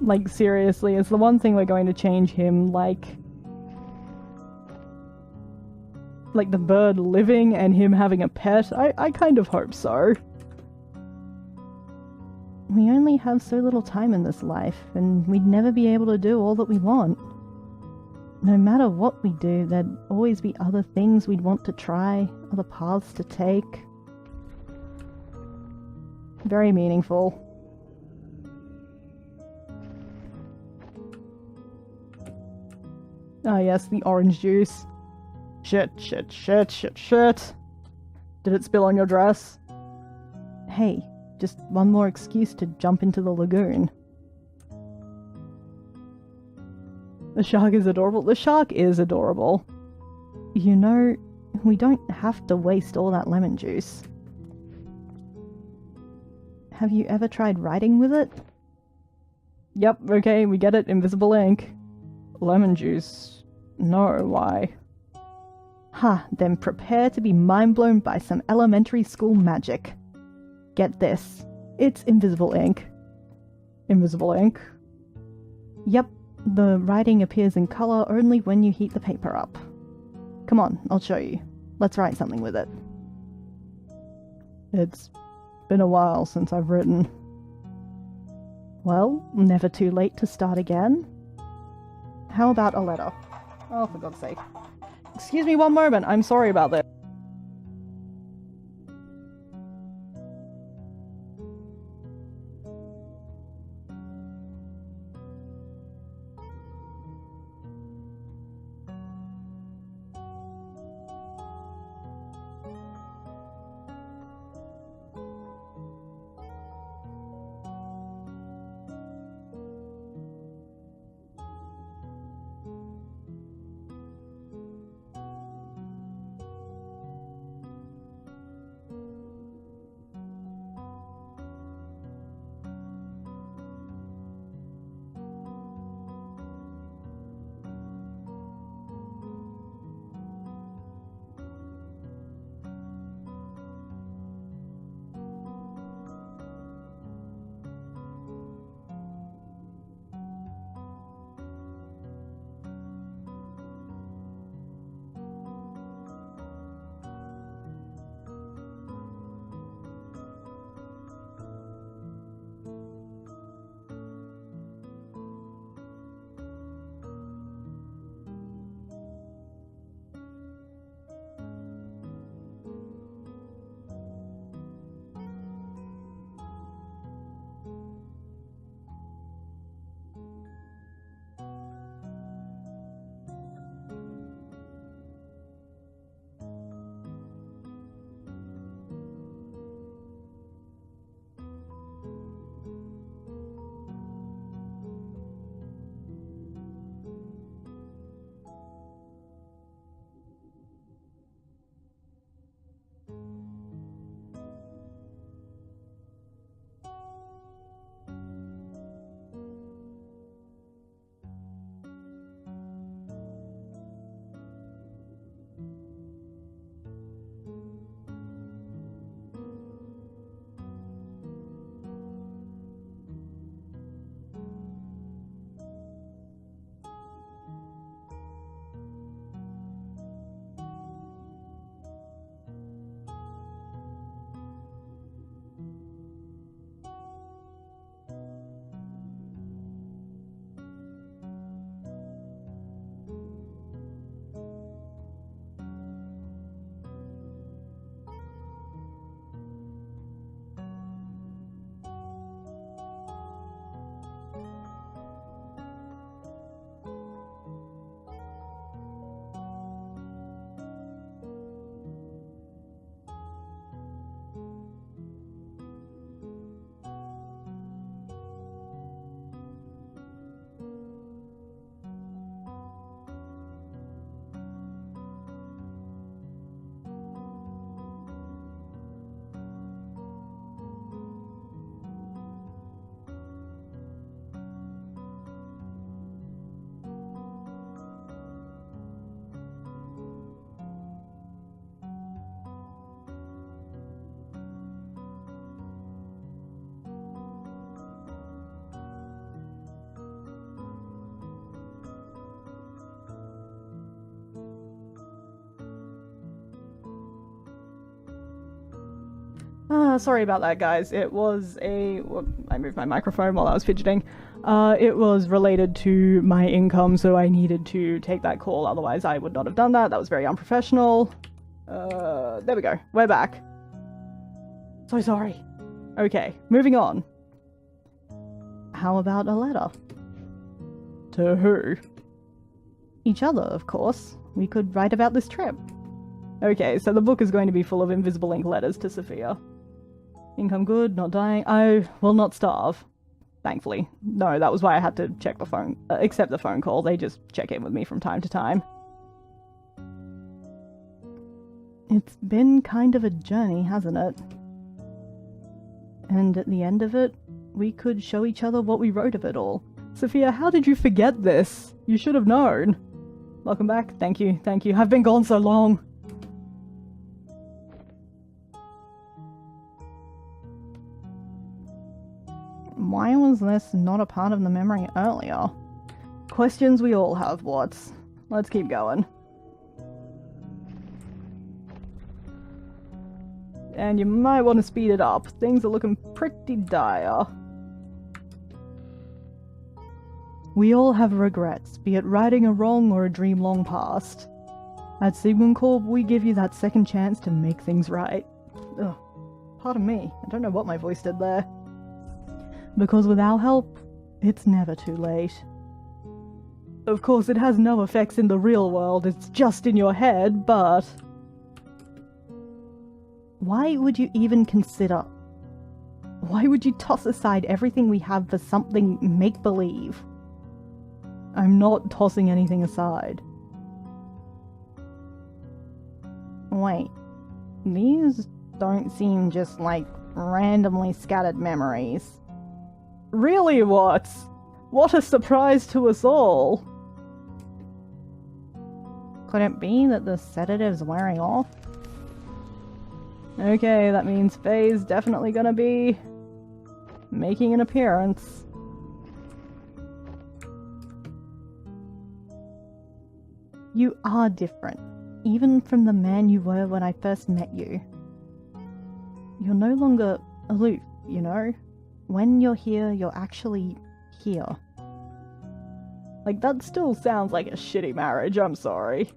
Like, seriously, is the one thing we're going to change him, like the bird living and him having a pet? I kind of hope so. We only have so little time in this life, and we'd never be able to do all that we want. No matter what we do, there'd always be other things we'd want to try, other paths to take. Very meaningful. Ah yes, the orange juice. Shit. Did it spill on your dress? Hey, just one more excuse to jump into the lagoon. The shark is adorable. The shark is adorable. You know, we don't have to waste all that lemon juice. Have you ever tried writing with it? Yep, okay, we get it. Invisible ink. Lemon juice. No, why? Ha, then prepare to be mind-blown by some elementary school magic. Get this. It's invisible ink. Invisible ink? Yep, the writing appears in color only when you heat the paper up. Come on, I'll show you. Let's write something with it. It's been a while since I've written. Well, never too late to start again. How about a letter? Oh, for God's sake. Excuse me one moment, I'm sorry about this. Sorry about that, guys. It was I moved my microphone while I was fidgeting. It was related to my income, so I needed to take that call, otherwise I would not have done that. That was very unprofessional. There we go. We're back. So sorry. Okay, moving on. How about a letter? To who? Each other, of course. We could write about this trip. Okay, so the book is going to be full of invisible ink letters to Sophia. Income good, not dying. I will not starve. Thankfully. No, that was why I had to check the phone. Accept the phone call. They just check in with me from time to time. It's been kind of a journey, hasn't it? And at the end of it, we could show each other what we wrote of it all. Sophia, how did you forget this? You should have known. Welcome back. Thank you, thank you. I've been gone so long. Why was this not a part of the memory earlier? Questions we all have, Watts. Let's keep going. And you might want to speed it up. Things are looking pretty dire. We all have regrets, be it righting a wrong or a dream long past. At Sigmund Corp, we give you that second chance to make things right. Ugh. Pardon me, I don't know what my voice did there. Because with our help, it's never too late. Of course, it has no effects in the real world, it's just in your head, but... Why would you even consider? Why would you toss aside everything we have for something make-believe? I'm not tossing anything aside. Wait, these don't seem just like randomly scattered memories. Really, Watts? What a surprise to us all! Could it be that the sedative's wearing off? Okay, that means Faye's definitely gonna be making an appearance. You are different, even from the man you were when I first met you. You're no longer aloof, you know? When you're here, you're actually here. Like, that still sounds like a shitty marriage, I'm sorry.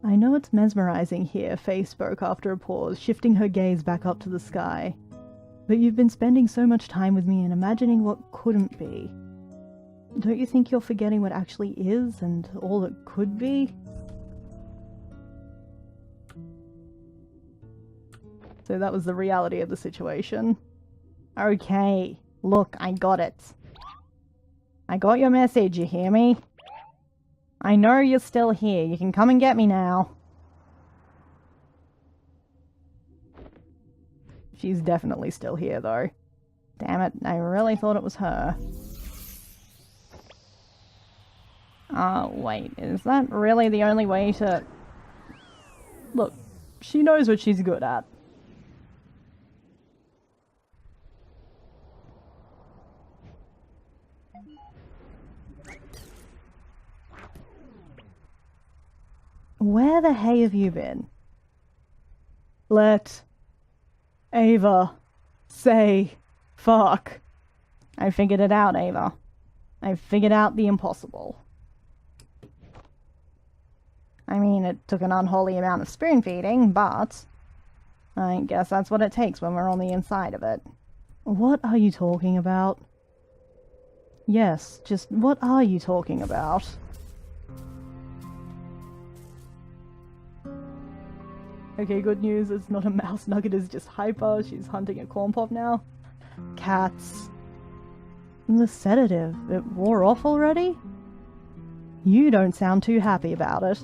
I know it's mesmerizing here, Faye spoke after a pause, shifting her gaze back up to the sky. But you've been spending so much time with me and imagining what couldn't be. Don't you think you're forgetting what actually is and all that could be? So that was the reality of the situation. Okay, look, I got it. I got your message, you hear me? I know you're still here. You can come and get me now. She's definitely still here, though. Damn it, I really thought it was her. Oh, wait, is that really the only way to... Look, she knows what she's good at. Where the hay have you been? Let Eva say fuck. I figured it out, Eva. I figured out the impossible. I mean, it took an unholy amount of spoon feeding, but I guess that's what it takes when we're on the inside of it. What are you talking about? Yes, just what are you talking about? Okay, good news, it's not a mouse nugget, it's just hyper. She's hunting a corn pop now. Cats. The sedative, it wore off already? You don't sound too happy about it.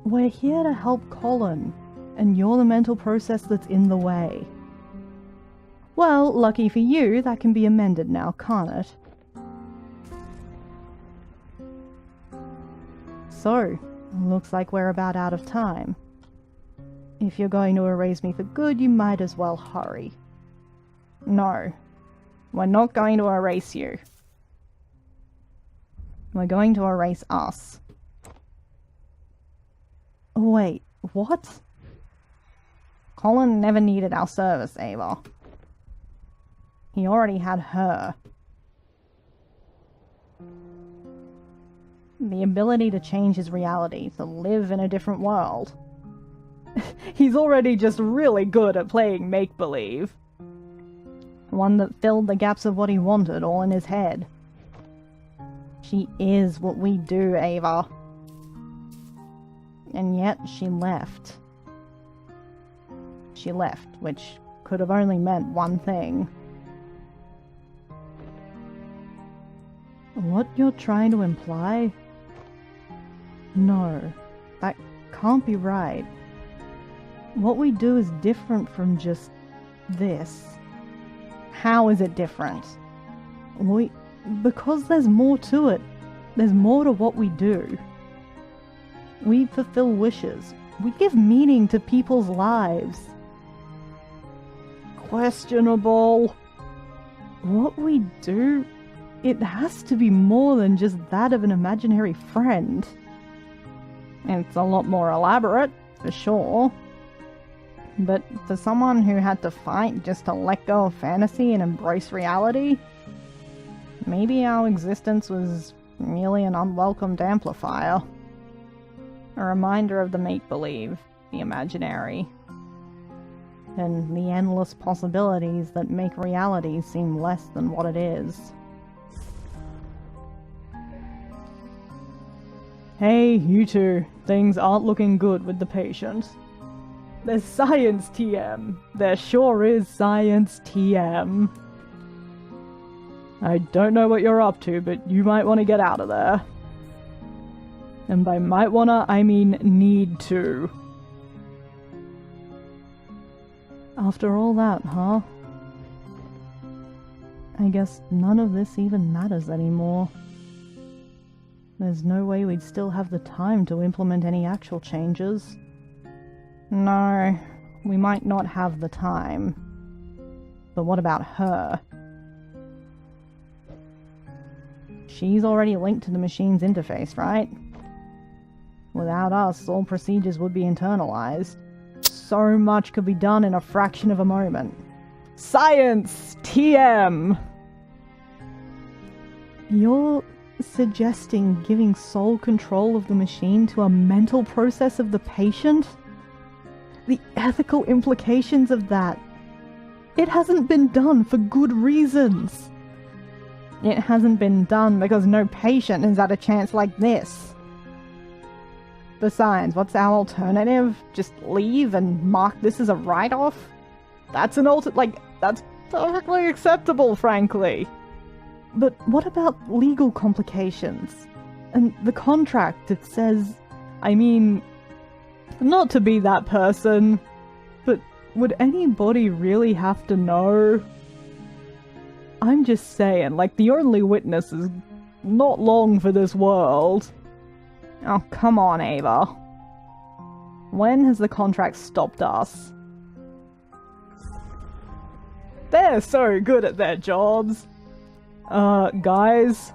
We're here to help Colin, and you're the mental process that's in the way. Well, lucky for you, that can be amended now, can't it? So, looks like we're about out of time. If you're going to erase me for good, you might as well hurry. No. We're not going to erase you. We're going to erase us. Wait, what? Colin never needed our service, Eva. He already had her. The ability to change his reality, to live in a different world. He's already just really good at playing make-believe. One that filled the gaps of what he wanted all in his head. She is what we do, Eva. And yet she left. She left, which could have only meant one thing. What you're trying to imply? No, that can't be right. What we do is different from just this. How is it different? Because there's more to it. There's more to what we do. We fulfill wishes. We give meaning to people's lives. Questionable. What we do, it has to be more than just that of an imaginary friend. It's a lot more elaborate, for sure. But for someone who had to fight just to let go of fantasy and embrace reality, maybe our existence was merely an unwelcomed amplifier. A reminder of the make-believe, the imaginary, and the endless possibilities that make reality seem less than what it is. Hey, you two. Things aren't looking good with the patient. There's science TM. There sure is science TM. I don't know what you're up to, but you might want to get out of there. And by might wanna, I mean need to. After all that, huh? I guess none of this even matters anymore. There's no way we'd still have the time to implement any actual changes. No, we might not have the time. But what about her? She's already linked to the machine's interface, right? Without us, all procedures would be internalized. So much could be done in a fraction of a moment. Science! TM! You're suggesting giving sole control of the machine to a mental process of the patient? The ethical implications of that. It hasn't been done for good reasons. It hasn't been done because no patient has had a chance like this. Besides, what's our alternative? Just leave and mark this as a write-off? That's that's perfectly acceptable, frankly. But what about legal complications? And the contract, it says... I mean... Not to be that person, but would anybody really have to know? I'm just saying, the only witness is not long for this world. Oh, come on, Eva. When has the contract stopped us? They're so good at their jobs. Guys?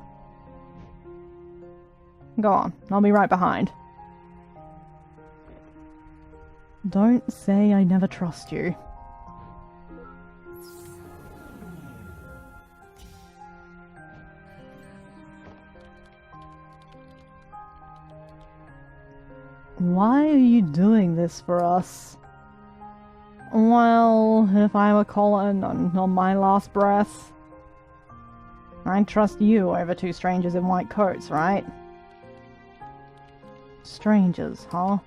Go on, I'll be right behind. Don't say I never trust you. Why are you doing this for us? Well, if I were Colin on my last breath, I'd trust you over two strangers in white coats, right? Strangers, huh?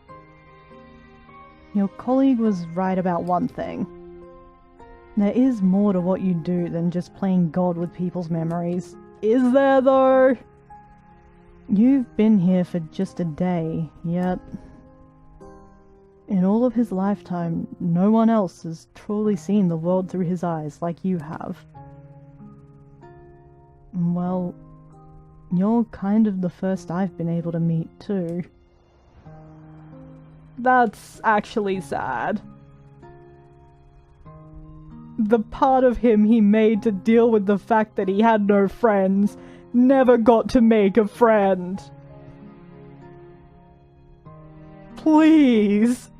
Your colleague was right about one thing. There is more to what you do than just playing God with people's memories. Is there, though? You've been here for just a day, yet... in all of his lifetime, no one else has truly seen the world through his eyes like you have. Well, you're kind of the first I've been able to meet, too. That's actually sad. the part of him he made to deal with the fact that he had no friends never got to make a friend. Please!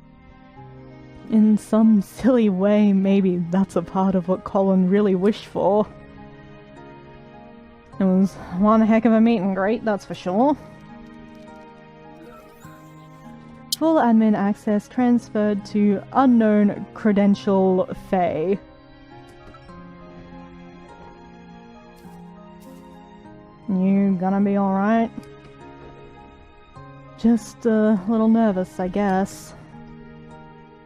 In some silly way, maybe that's a part of what Colin really wished for. It was one heck of a meet and greet, that's for sure. Full admin access transferred to unknown credential Faye. You gonna be alright? Just a little nervous, I guess.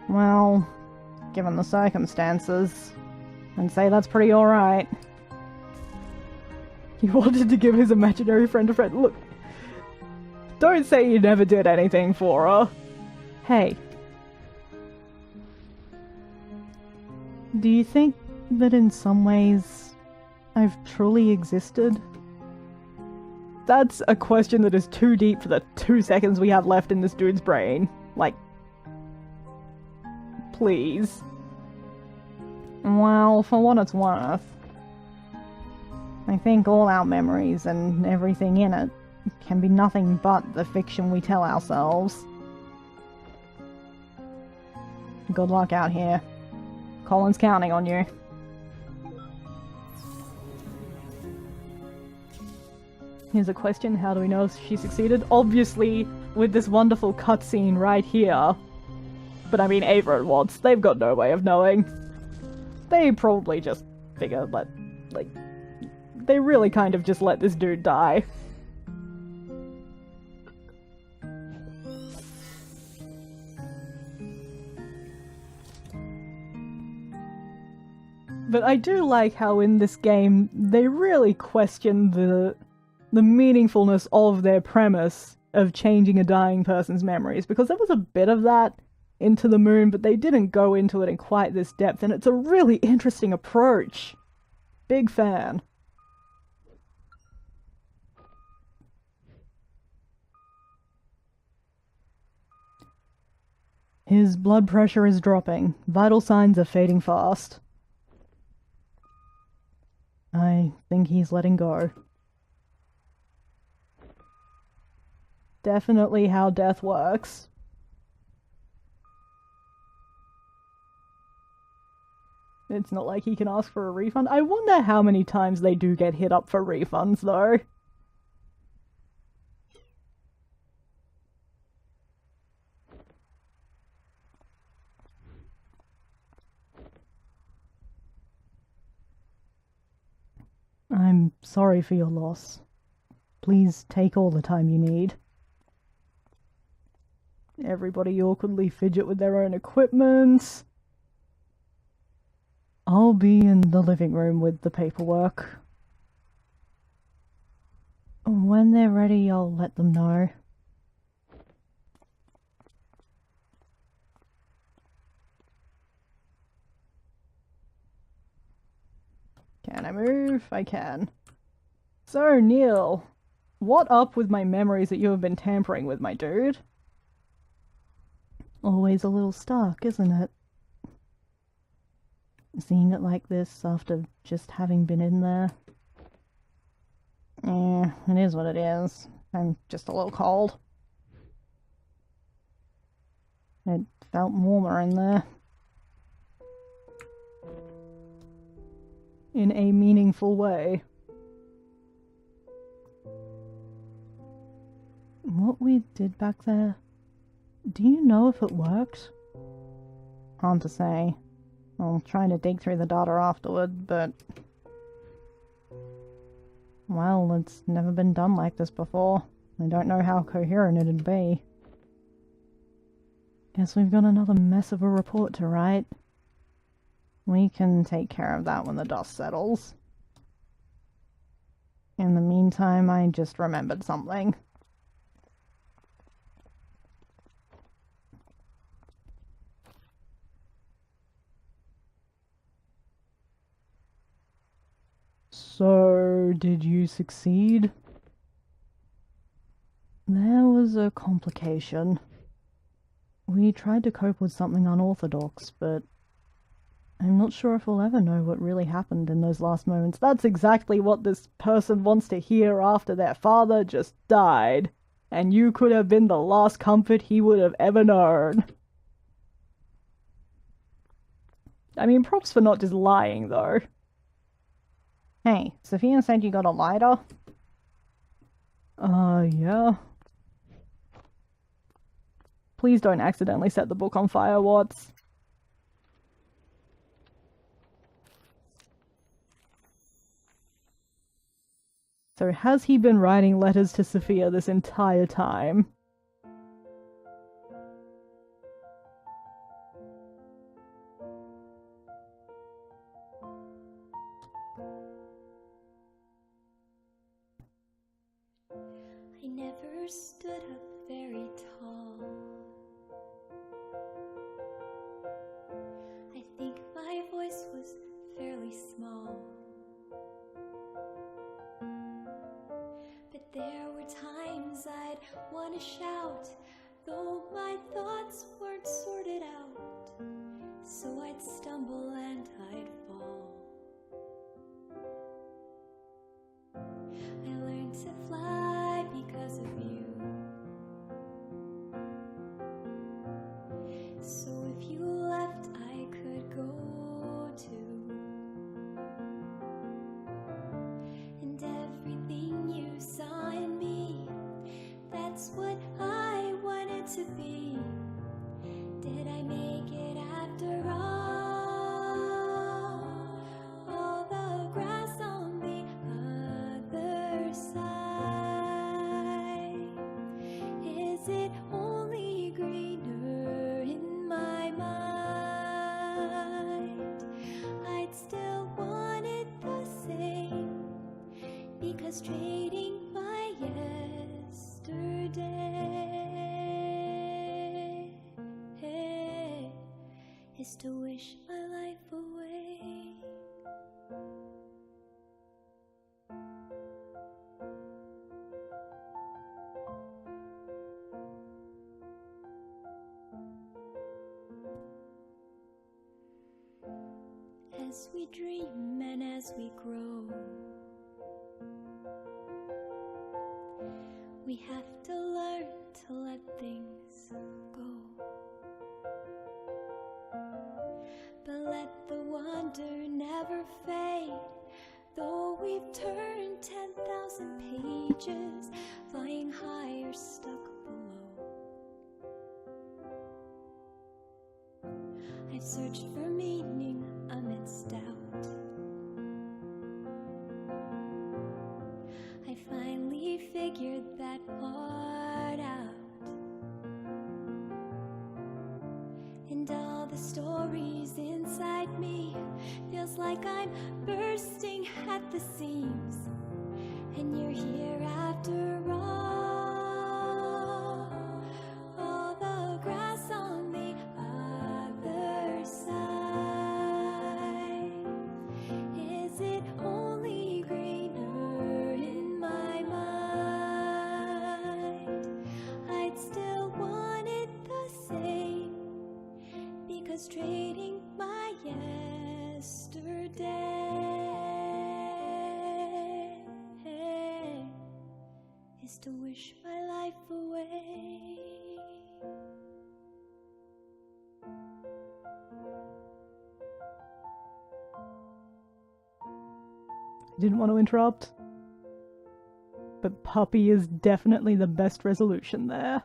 Well, given the circumstances, I'd say that's pretty alright. He wanted to give his imaginary friend a friend. Look, don't say you never did anything for her. Hey. Do you think that in some ways I've truly existed? That's a question that is too deep for the 2 seconds we have left in this dude's brain. Like, please. Well, for what it's worth, I think all our memories and everything in it can be nothing but the fiction we tell ourselves. Good luck out here. Colin's counting on you. Here's a question, how do we know if she succeeded? Obviously, with this wonderful cutscene right here. But I mean, Ava and Watts, they've got no way of knowing. They probably just figured that, like, they really kind of just let this dude die. But I do like how in this game, they really question the meaningfulness of their premise of changing a dying person's memories, because there was a bit of that into the Moon, but they didn't go into it in quite this depth, and it's a really interesting approach. Big fan. His blood pressure is dropping. Vital signs are fading fast. I think he's letting go. Definitely how death works. It's not like he can ask for a refund. I wonder how many times they do get hit up for refunds, though. I'm sorry for your loss. Please take all the time you need. Everybody awkwardly fidget with their own equipment. I'll be in the living room with the paperwork. When they're ready, I'll let them know. Can I move? I can. So, Neil, what up with my memories that you have been tampering with, my dude? Always a little stark, isn't it? Seeing it like this after just having been in there. It is what it is. I'm just a little cold. It felt warmer in there. In a meaningful way. What we did back there, do you know if it worked? Hard to say. I'm trying to dig through the data afterward, but... well, it's never been done like this before. I don't know how coherent it'd be. Guess we've got another mess of a report to write. We can take care of that when the dust settles. In the meantime, I just remembered something. So, did you succeed? There was a complication. We tried to cope with something unorthodox, but I'm not sure if we'll ever know what really happened in those last moments. That's exactly what this person wants to hear after their father just died. And you could have been the last comfort he would have ever known. I mean, props for not just lying, though. Hey, Sophia said you got a lighter? Yeah. Please don't accidentally set the book on fire, Watts. So has he been writing letters to Sophia this entire time? I never stood up very tall. I think my voice was fairly small. But there were times I'd want to shout, though my thoughts weren't sorted out. So I'd stumble and I'd fall. I learned to fly because of you. So if you left, I could go too. And everything you saw in me, that's what I wanted to be. Did I make it after all? All the grass on the other side. Is it only greener in my mind? I'd still want it the same, because trading my yesterday is to wish my life away. As we dream and as we grow, we have to learn to let things go. But let the wonder never fade, though we've turned 10,000 pages, flying high or stuck below. I've searched for meaning amidst doubt. I finally figured that part out. And all the stories inside me feels like I'm bursting at the seams. And you're here after all. All the grass on the other side. Is it only greener in my mind? I'd still want it the same, because trading my yesterday is to wish my life away. I didn't want to interrupt, but puppy is definitely the best resolution there.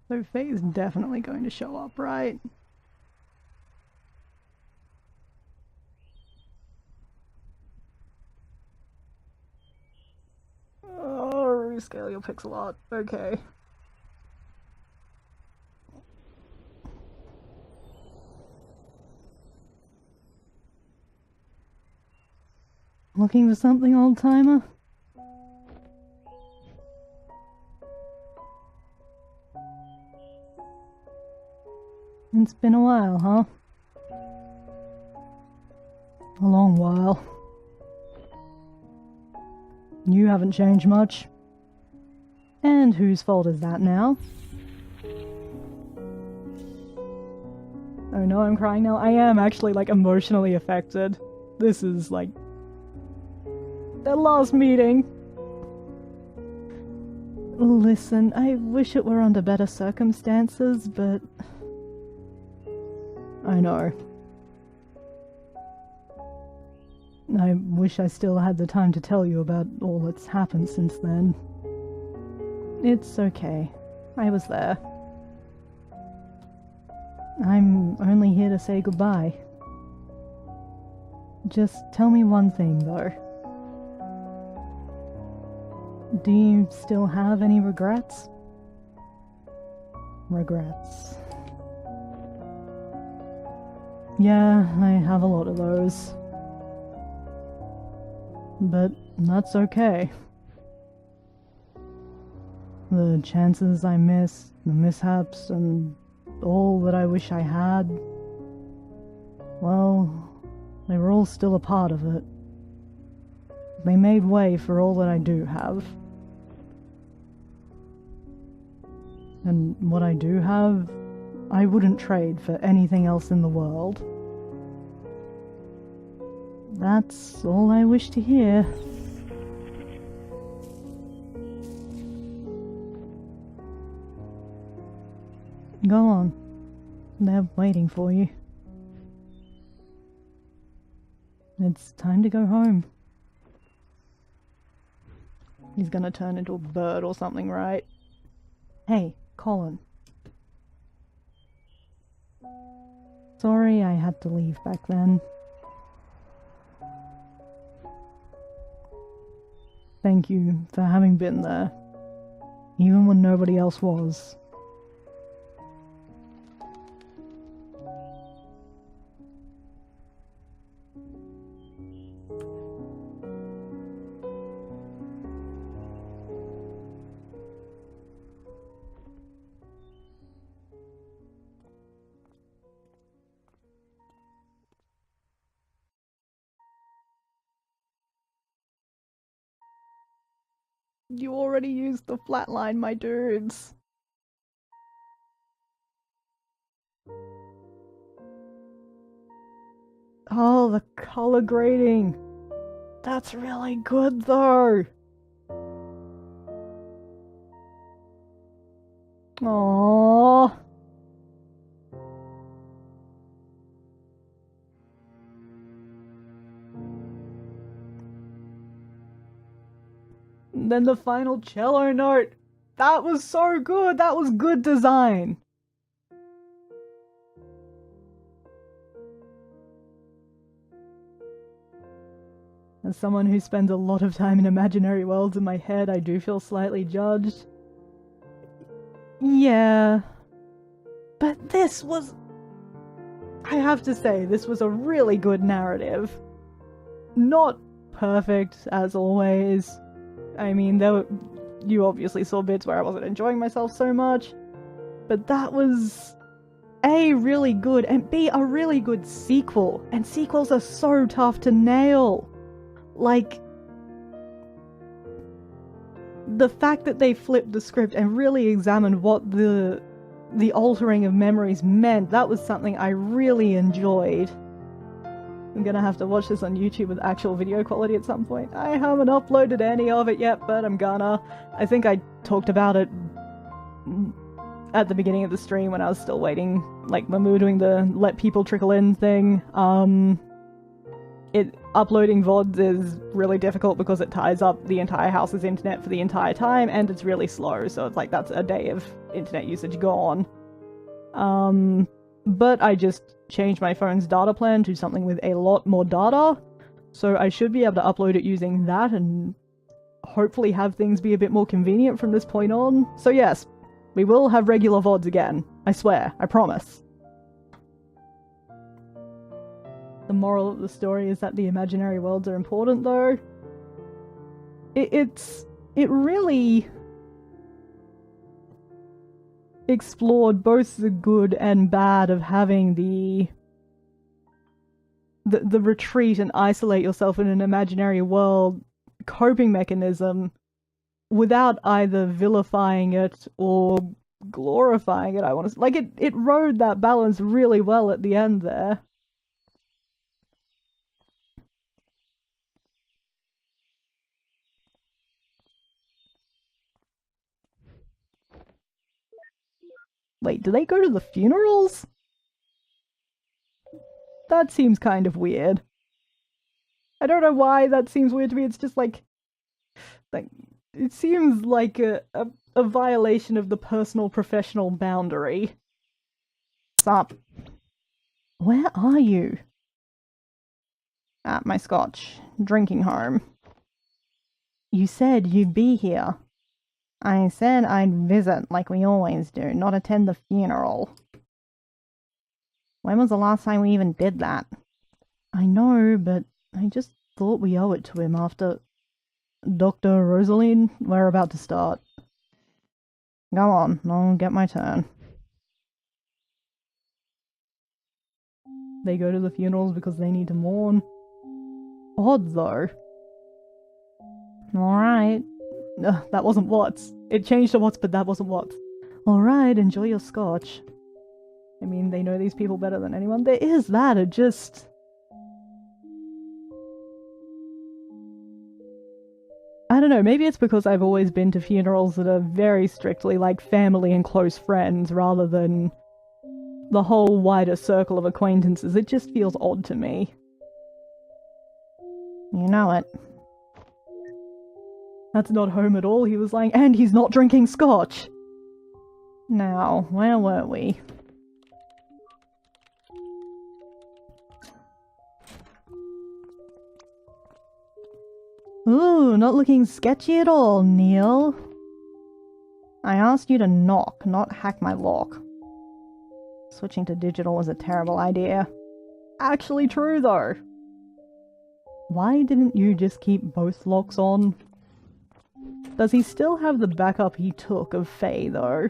So Faye's definitely going to show up, right? scale your pixel art. Okay. Looking for something, old-timer? It's been a while, huh? A long while. You haven't changed much. And whose fault is that now? Oh no, I'm crying now. I am actually, like, emotionally affected. This is, like, the last meeting. Listen, I wish it were under better circumstances, but... I know. I wish I still had the time to tell you about all that's happened since then. It's okay. I was there. I'm only here to say goodbye. Just tell me one thing, though. Do you still have any regrets? Regrets. Yeah, I have a lot of those. But that's okay. The chances I missed, the mishaps, and all that I wish I had, well, they were all still a part of it. They made way for all that I do have. And what I do have, I wouldn't trade for anything else in the world. That's all I wish to hear. Go on. They're waiting for you. It's time to go home. He's gonna turn into a bird or something, right? Hey, Colin. Sorry I had to leave back then. Thank you for having been there, even when nobody else was. You already used the flatline, my dudes. Oh, the color grading. That's really good, though. Aww. And then the final cello note. That was so good. That was good design. As someone who spends a lot of time in imaginary worlds in my head, I do feel slightly judged. Yeah. But this was... I have to say, this was a really good narrative. Not perfect, as always. I mean, you obviously saw bits where I wasn't enjoying myself so much. But that was... A, really good, and B, a really good sequel. And sequels are so tough to nail. Like, the fact that they flipped the script and really examined what the altering of memories meant, that was something I really enjoyed. I'm gonna have to watch this on YouTube with actual video quality at some point. I haven't uploaded any of it yet, but I'm gonna. I think I talked about it at the beginning of the stream when I was still waiting, like when we were doing the let people trickle in thing. Uploading VODs is really difficult because it ties up the entire house's internet for the entire time, and it's really slow, so it's like that's a day of internet usage gone. But I just changed my phone's data plan to something with a lot more data, so I should be able to upload it using that, and hopefully have things be a bit more convenient from this point on. So yes, we will have regular VODs again. I swear. I promise. The moral of the story is that the imaginary worlds are important, though. It really explored both the good and bad of having the retreat and isolate yourself in an imaginary world coping mechanism without either vilifying it or glorifying it, I want to say. Like, it rode that balance really well at the end there. Wait, do they go to the funerals? That seems kind of weird. I don't know why that seems weird to me. It's just like it seems like a violation of the personal-professional boundary. Stop. Where are you? At my scotch. Drinking home. You said you'd be here. I said I'd visit like we always do, not attend the funeral. When was the last time we even did that? I know, but I just thought we owe it to him after... Dr. Rosalene, we're about to start. Go on, I'll get my turn. They go to the funerals because they need to mourn. Odd, though. Alright. That wasn't Watts. It changed to Watts, but that wasn't Watts. Alright, enjoy your scotch. I mean, they know these people better than anyone. There is that, it just... I don't know, maybe it's because I've always been to funerals that are very strictly like family and close friends rather than the whole wider circle of acquaintances. It just feels odd to me. You know it. That's not home at all, he was lying, and he's not drinking scotch! Now, where were we? Ooh, not looking sketchy at all, Neil. I asked you to knock, not hack my lock. Switching to digital was a terrible idea. Actually true, though. Why didn't you just keep both locks on? Does he still have the backup he took of Faye, though?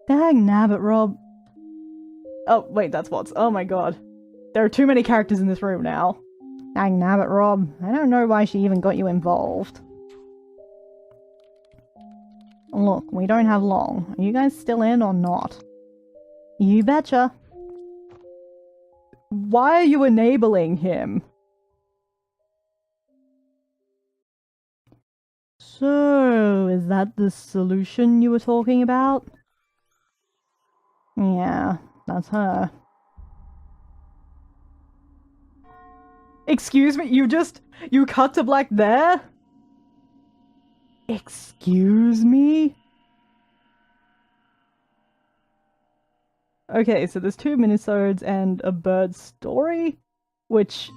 Dang nabbit, Rob. Oh, wait, that's Watts. Oh my god. There are too many characters in this room now. Dang nabbit, Rob. I don't know why she even got you involved. Look, we don't have long. Are you guys still in or not? You betcha. Why are you enabling him? So, is that the solution you were talking about? Yeah, that's her. Excuse me, you cut to black there? Excuse me? Okay, so there's 2 minisodes and a bird story, which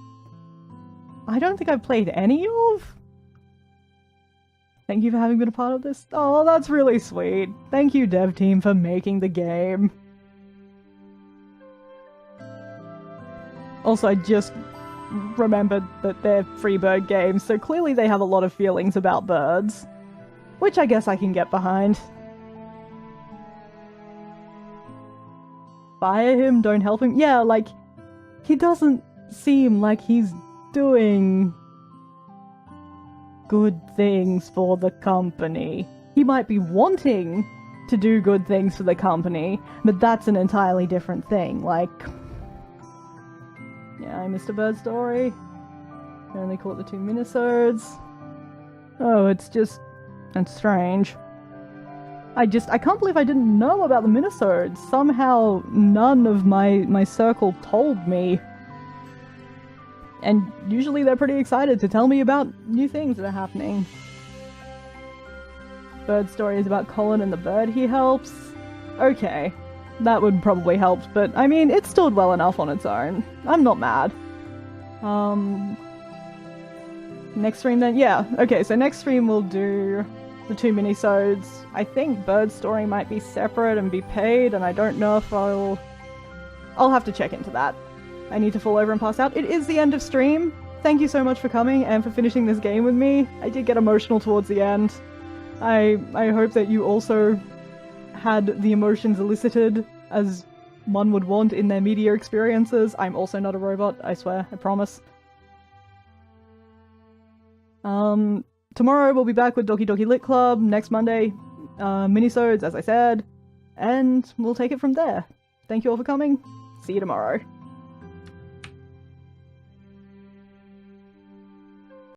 I don't think I've played any of. Thank you for having been a part of this. Oh, that's really sweet. Thank you, dev team, for making the game. Also, I just remembered that they're Freebird Games, so clearly they have a lot of feelings about birds. Which I guess I can get behind. Fire him, don't help him. Yeah, like, he doesn't seem like he's doing good things for the company. He might be wanting to do good things for the company, but that's an entirely different thing. Like, yeah, I missed a bird story. I only caught the 2 minisodes. Oh, it's strange. I can't believe I didn't know about the minisodes. Somehow none of my circle told me. And usually they're pretty excited to tell me about new things that are happening. Bird story is about Colin and the bird he helps. Okay. That would probably help, but I mean, it stood well enough on its own. I'm not mad. Next stream then? Yeah, okay, so next stream we'll do the 2 minisodes. I think Bird Story might be separate and be paid, and I don't know if I'll have to check into that. I need to fall over and pass out. It is the end of stream. Thank you so much for coming and for finishing this game with me. I did get emotional towards the end. I hope that you also had the emotions elicited as one would want in their media experiences. I'm also not a robot, I swear, I promise. Tomorrow we'll be back with Doki Doki Lit Club. Next Monday, minisodes, as I said. And we'll take it from there. Thank you all for coming. See you tomorrow.